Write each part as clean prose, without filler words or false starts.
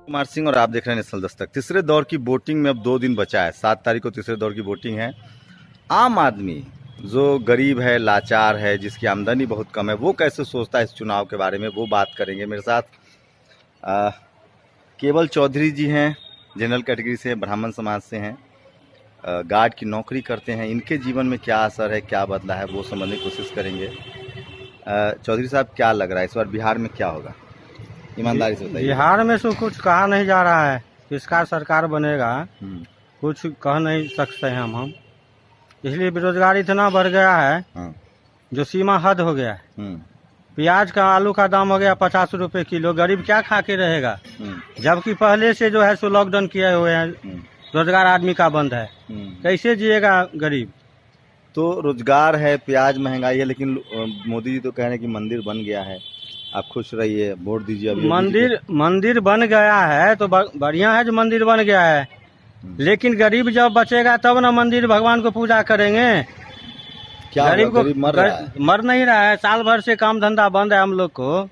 कुमार सिंह और आप देख रहे हैं नेशनल दस्तक। तीसरे दौर की वोटिंग में अब 2 दिन बचा है। 7 तारीख को तीसरे दौर की वोटिंग है। आम आदमी जो गरीब है, लाचार है, जिसकी आमदनी बहुत कम है, वो कैसे सोचता है इस चुनाव के बारे में, वो बात करेंगे। मेरे साथ केवल चौधरी जी हैं, जनरल कैटेगरी से, ब्राह्मण समाज से हैं, गार्ड की नौकरी करते हैं। इनके जीवन में क्या असर है, क्या बदला है, वो समझने की कोशिश करेंगे। चौधरी साहब, क्या लग रहा है इस बार बिहार में क्या होगा? ईमानदारी से बताइए। बिहार में तो कुछ कहा नहीं जा रहा है, किसका सरकार बनेगा कुछ कह नहीं सकते हैं हम। इसलिए बेरोजगारी इतना बढ़ गया है जो सीमा हद हो गया है। प्याज का, आलू का दाम हो गया 50 रुपए किलो। गरीब क्या खा के रहेगा? जबकि पहले से जो है सो लॉकडाउन किए हुए हैं, रोजगार आदमी का बंद है। कैसे जिएगा गरीब? तो रोजगार है, प्याज महंगाई है, लेकिन मोदी जी तो कह रहे हैं कि मंदिर बन गया है, आप खुश रहिए, वोट दीजिए। अभी मंदिर बन गया है तो बढ़िया है जो मंदिर बन गया है, लेकिन गरीब जब बचेगा तब ना मंदिर भगवान को पूजा करेंगे। क्या गरीब को मर नहीं रहा है। साल भर से काम धंधा बंद है, हम लोग को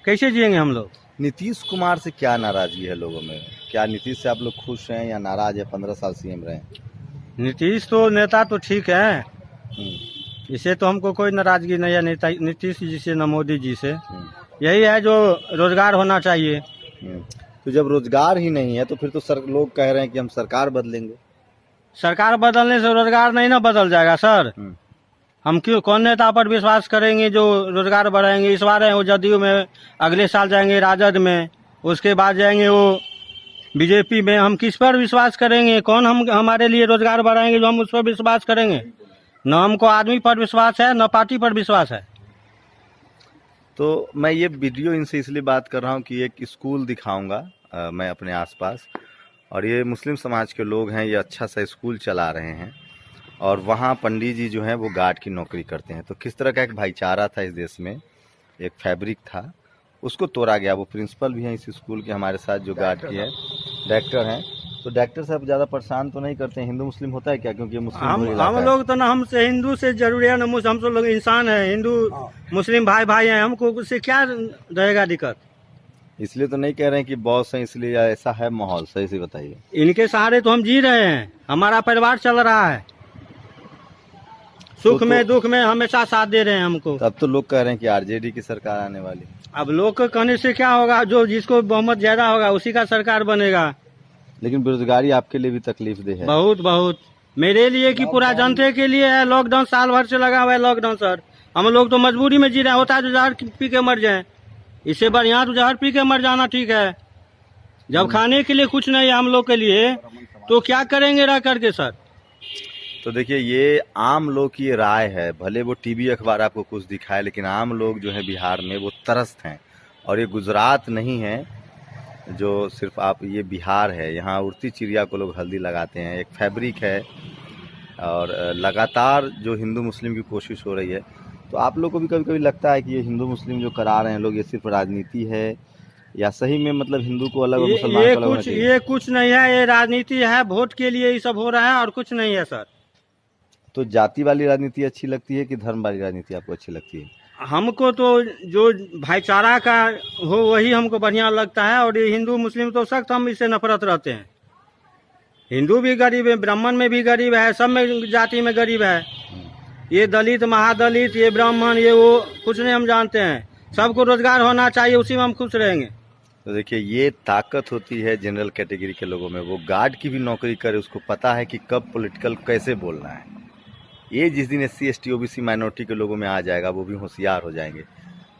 कैसे जिएंगे हम लोग? नीतीश कुमार से क्या नाराजगी है लोगों में? क्या नीतीश से आप लोग खुश हैं या नाराज है? 15 साल सीएम रहे। नीतीश तो नेता तो ठीक है, इसे तो हमको कोई नाराजगी नहीं है नीतीश जी से, न मोदी जी से। यही है जो रोजगार होना चाहिए। तो जब रोजगार ही नहीं है तो फिर तो लोग कह रहे हैं कि हम सरकार बदलेंगे। सरकार बदलने से रोजगार नहीं ना बदल जाएगा सर। हम क्यों, कौन नेता पर विश्वास करेंगे जो रोजगार बढ़ाएंगे? इस बार है वो जदयू में, अगले साल जाएंगे राजद में, उसके बाद जाएंगे वो बीजेपी में। हम किस पर विश्वास करेंगे? कौन हमारे लिए रोजगार बढ़ाएंगे जो हम उस पर विश्वास करेंगे? न हमको आदमी पर विश्वास है, न पार्टी पर विश्वास है। तो मैं ये वीडियो इनसे इसलिए बात कर रहा हूँ कि एक स्कूल दिखाऊंगा मैं अपने आसपास, और ये मुस्लिम समाज के लोग हैं, ये अच्छा सा स्कूल चला रहे हैं, और वहाँ पंडित जी जो हैं वो गार्ड की नौकरी करते हैं। तो किस तरह का एक भाईचारा था इस देश में, एक फैब्रिक था, उसको तोड़ा गया। वो प्रिंसिपल भी हैं इस स्कूल के हमारे साथ, जो गार्ड की है, डायरेक्टर हैं। तो डायरेक्टर साहब ज़्यादा परेशान तो नहीं करते हैं? हिंदू मुस्लिम होता है क्या? क्योंकि मुस्लिम हम लोग तो ना, हमसे हिंदू से जरूरी है ना, हम तो लोग इंसान है, हिंदू मुस्लिम भाई हैं, हमको उससे क्या रहेगा दिक्कत? इसलिए तो नहीं कह रहे हैं कि बॉस हैं इसलिए, ऐसा है माहौल? सही से बताइए। इनके सहारे तो हम जी रहे हैं, हमारा परिवार चल रहा है, सुख में दुख में हमेशा साथ दे रहे हैं हमको। तब तो लोग कह रहे हैं कि आरजेडी की सरकार आने वाली। अब लोग के कहने से क्या होगा? जो जिसको बहुमत ज्यादा होगा उसी का सरकार बनेगा। लेकिन बेरोजगारी आपके लिए भी तकलीफ दे है। बहुत मेरे लिए कि पूरा जनता के लिए है। लॉकडाउन साल भर से लगा हुआ है लॉकडाउन सर। हम लोग तो मजबूरी में जी रहे हैं। होता है तो जहर पी के मर जाए, इससे बढ़िया तो जहर पी के मर जाना ठीक है। जब खाने के लिए कुछ नहीं है हम लोग के लिए, तो क्या करेंगे रह करके सर? तो देखिए, ये आम लोग की राय है। भले वो टीवी अखबार आपको कुछ दिखाए, लेकिन आम लोग जो है बिहार में वो त्रस्त हैं। और ये गुजरात नहीं है जो सिर्फ आप, ये बिहार है। यहाँ उड़ती चिड़िया को लोग हल्दी लगाते हैं, एक फैब्रिक है। और लगातार जो हिंदू मुस्लिम की कोशिश हो रही है, तो आप लोग को भी कभी कभी लगता है कि ये हिंदू मुस्लिम जो करा रहे हैं लोग, ये सिर्फ राजनीति है, या सही में मतलब हिंदू को अलग और मुसलमान को अलग होना चाहिए? ये कुछ नहीं है, ये राजनीति है, वोट के लिए ये सब हो रहा है और कुछ नहीं है सर। तो जाति वाली राजनीति अच्छी लगती है कि धर्म वाली राजनीति आपको अच्छी लगती है? हमको तो जो भाईचारा का हो वही हमको बढ़िया लगता है। और ये हिंदू मुस्लिम तो सख्त हम इससे नफरत रहते हैं। हिंदू भी गरीब है, ब्राह्मण में भी गरीब है, सब में जाति में गरीब है। ये दलित महादलित, ये ब्राह्मण, ये वो कुछ नहीं हम जानते हैं। सबको रोजगार होना चाहिए, उसी में हम खुश रहेंगे। तो देखिए, ये ताकत होती है जनरल कैटेगरी के लोगों में। वो गार्ड की भी नौकरी करे, उसको पता है कि कब पॉलिटिकल कैसे बोलना है। ये जिस दिन SC ST OBC माइनॉरिटी के लोगों में आ जाएगा, वो भी होशियार हो जाएंगे।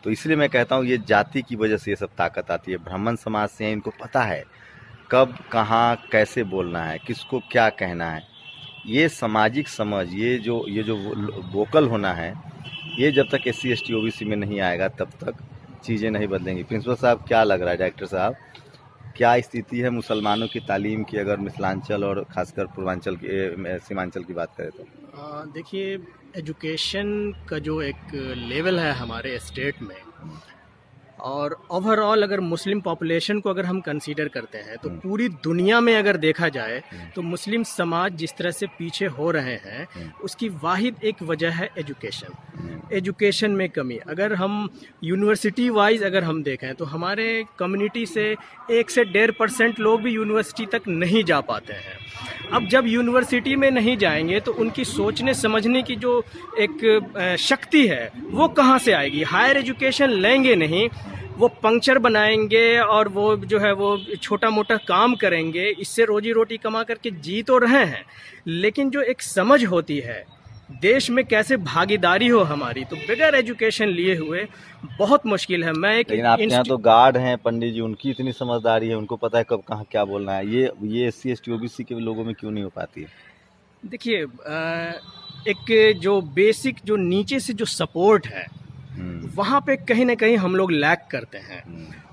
तो इसलिए मैं कहता हूँ, ये जाति की वजह से ये सब ताकत आती है। ब्राह्मण समाज से हैं, इनको पता है कब कहाँ कैसे बोलना है, किसको क्या कहना है। ये सामाजिक समझ, ये जो वोकल होना है, ये जब तक SC ST OBC में नहीं आएगा तब तक चीज़ें नहीं बदलेंगी। प्रिंसिपल साहब, क्या लग रहा है? डायरेक्टर साहब, क्या स्थिति है मुसलमानों की तालीम की, अगर मिथिलांचल और खासकर पूर्वांचल की, सीमांचल की बात करें तो? देखिए, एजुकेशन का जो एक लेवल है हमारे स्टेट में, और ओवरऑल अगर मुस्लिम पॉपुलेशन को अगर हम कंसीडर करते हैं तो पूरी दुनिया में अगर देखा जाए तो मुस्लिम समाज जिस तरह से पीछे हो रहे हैं उसकी वाहिद एक वजह है एजुकेशन में कमी। अगर हम यूनिवर्सिटी वाइज अगर हम देखें तो हमारे कम्युनिटी से 1 से 1.5% लोग भी यूनिवर्सिटी तक नहीं जा पाते हैं। अब जब यूनिवर्सिटी में नहीं जाएंगे तो उनकी सोचने समझने की जो एक शक्ति है वो कहाँ से आएगी? हायर एजुकेशन लेंगे नहीं, वो पंक्चर बनाएंगे और वो जो है वो छोटा मोटा काम करेंगे, इससे रोजी रोटी कमा करके जी तो रहे हैं, लेकिन जो एक समझ होती है देश में कैसे भागीदारी हो हमारी, तो बगैर एजुकेशन लिए हुए बहुत मुश्किल है। मैं एक लेकिन आपके यहाँ तो गार्ड हैं पंडित जी, उनकी इतनी समझदारी है, उनको पता है कब कहाँ क्या बोलना है। ये SC ST OBC के लोगों में क्यों नहीं हो पाती है? देखिए, एक जो बेसिक जो नीचे से जो सपोर्ट है वहाँ पे कहीं ना कहीं हम लोग लैक करते हैं।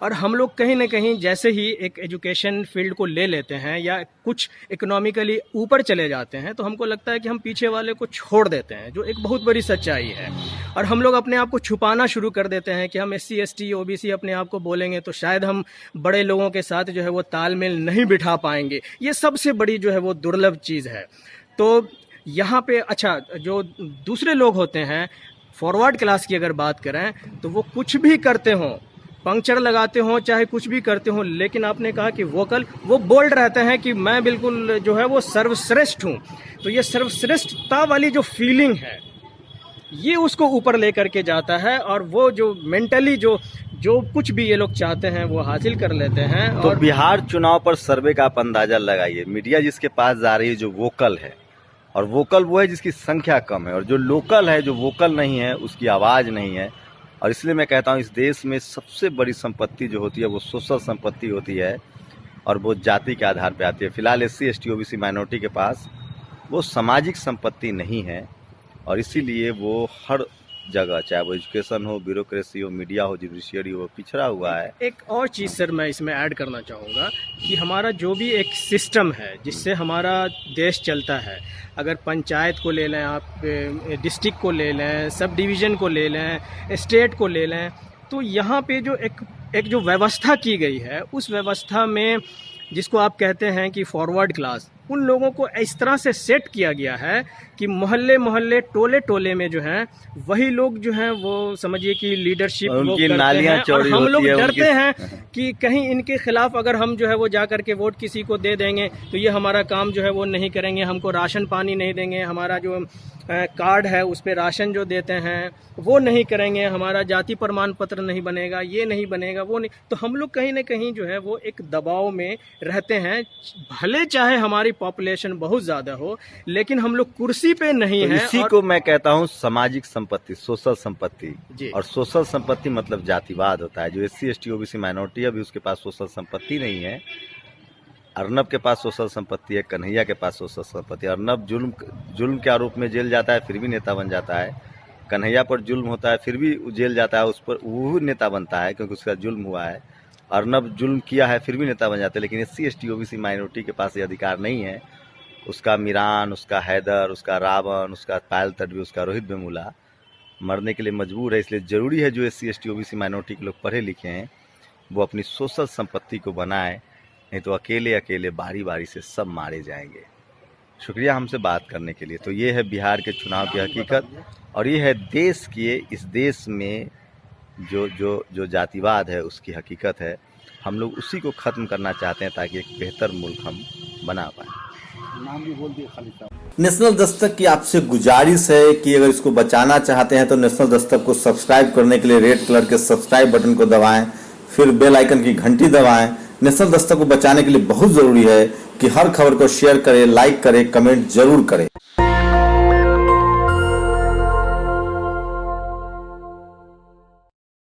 और हम लोग कहीं ना कहीं जैसे ही एक एजुकेशन फील्ड को ले लेते हैं या कुछ इकोनॉमिकली ऊपर चले जाते हैं तो हमको लगता है कि हम पीछे वाले को छोड़ देते हैं, जो एक बहुत बड़ी सच्चाई है। और हम लोग अपने आप को छुपाना शुरू कर देते हैं कि हम SC ST OBC अपने आप को बोलेंगे तो शायद हम बड़े लोगों के साथ जो है वो तालमेल नहीं बिठा पाएंगे। ये सबसे बड़ी जो है वो दुर्लभ चीज़ है। तो यहाँ पे अच्छा, जो दूसरे लोग होते हैं फॉरवर्ड क्लास की अगर बात करें तो वो कुछ भी करते हों, पंक्चर लगाते हों, चाहे कुछ भी करते हों, लेकिन आपने कहा कि वो बोल्ड रहते हैं कि मैं बिल्कुल जो है वो सर्वश्रेष्ठ हूँ। तो ये सर्वश्रेष्ठता वाली जो फीलिंग है ये उसको ऊपर लेकर के जाता है और वो जो मेंटली जो कुछ भी ये लोग चाहते हैं वो हासिल कर लेते हैं। तो और बिहार चुनाव पर सर्वे का आप अंदाजा लगाइए। मीडिया जिसके पास जा रही है, जो वोकल है, और वोकल वो है जिसकी संख्या कम है, और जो लोकल है, जो वोकल नहीं है, उसकी आवाज़ नहीं है। और इसलिए मैं कहता हूँ इस देश में सबसे बड़ी संपत्ति जो होती है वो सोशल संपत्ति होती है और वो जाति के आधार पे आती है। फिलहाल SC ST OBC माइनॉरिटी के पास वो सामाजिक संपत्ति नहीं है और इसीलिए वो हर जगह, चाहे वो एजुकेशन हो, ब्यूरोक्रेसी हो, मीडिया हो, जुडिशियरी हो, पिछड़ा हुआ है। एक और चीज़ सर मैं इसमें ऐड करना चाहूँगा कि हमारा जो भी एक सिस्टम है जिससे हमारा देश चलता है, अगर पंचायत को ले लें आप, डिस्ट्रिक्ट को ले लें, सब डिवीज़न को ले लें, स्टेट को ले लें, तो यहाँ पे जो एक जो व्यवस्था की गई है उस व्यवस्था में जिसको आप कहते हैं कि फॉरवर्ड क्लास, उन लोगों को इस तरह से सेट किया गया है कि मोहल्ले मोहल्ले टोले टोले में जो हैं वही लोग जो हैं वो समझिए कि लीडरशिप वो करते हैं और हम लोग डरते हैं कि कहीं इनके खिलाफ अगर हम जो है वो जा करके वोट किसी को दे देंगे तो ये हमारा काम जो है वो नहीं करेंगे, हमको राशन पानी नहीं देंगे, हमारा जो कार्ड है उस पर राशन जो देते हैं वो नहीं करेंगे, हमारा जाति प्रमाण पत्र नहीं बनेगा, ये नहीं बनेगा, वो नहीं। तो हम लोग कहीं ना कहीं जो है वो एक दबाव में रहते हैं, भले चाहे हमारी पॉपुलेशन बहुत ज़्यादा हो लेकिन हम लोग कुर्सी पे नहीं है। इसी को मैं कहता हूँ सामाजिक संपत्ति, सोशल संपत्ति। और सोशल संपत्ति मतलब जातिवाद होता है। जो SC ST OBC माइनॉरिटी अभी उसके पास सोशल संपत्ति नहीं है। अर्नब के पास सोशल संपत्ति है, कन्हैया के पास सोशल संपत्ति है। अर्नब जुल्म के आरोप में जेल जाता है फिर भी नेता बन जाता है, कन्हैया पर जुल्म होता है फिर भी जेल जाता है, उस पर वो नेता बनता है क्योंकि उसका जुल्म हुआ है। अर्नब जुल्म किया है फिर भी नेता बन जाते हैं, लेकिन SC ST OBC माइनॉरिटी के पास ये अधिकार नहीं है। उसका मीरान, उसका हैदर, उसका रावण, उसका पायल तडवी, उसका रोहित वेमुला मरने के लिए मजबूर है। इसलिए ज़रूरी है जो SC ST OBC माइनॉरिटी के लोग पढ़े लिखे हैं वो अपनी सोशल संपत्ति को बनाएं, नहीं तो अकेले अकेले बारी बारी से सब मारे जाएंगे। शुक्रिया हमसे बात करने के लिए। तो ये है बिहार के चुनाव की हकीकत और ये है देश की, इस देश में जो जातिवाद है उसकी हकीकत है। हम लोग उसी को ख़त्म करना चाहते हैं ताकि एक बेहतर मुल्क हम बना पाएँ। नाम भी बोल दिए खाली साहब। नेशनल दस्तक की आपसे गुजारिश है कि अगर इसको बचाना चाहते हैं तो नेशनल दस्तक को सब्सक्राइब करने के लिए रेड कलर के सब्सक्राइब बटन को दबाएं, फिर बेल आइकन की घंटी दबाएं। नेशनल दस्तक को बचाने के लिए बहुत जरूरी है कि हर खबर को शेयर करें, लाइक करें, कमेंट जरूर करें।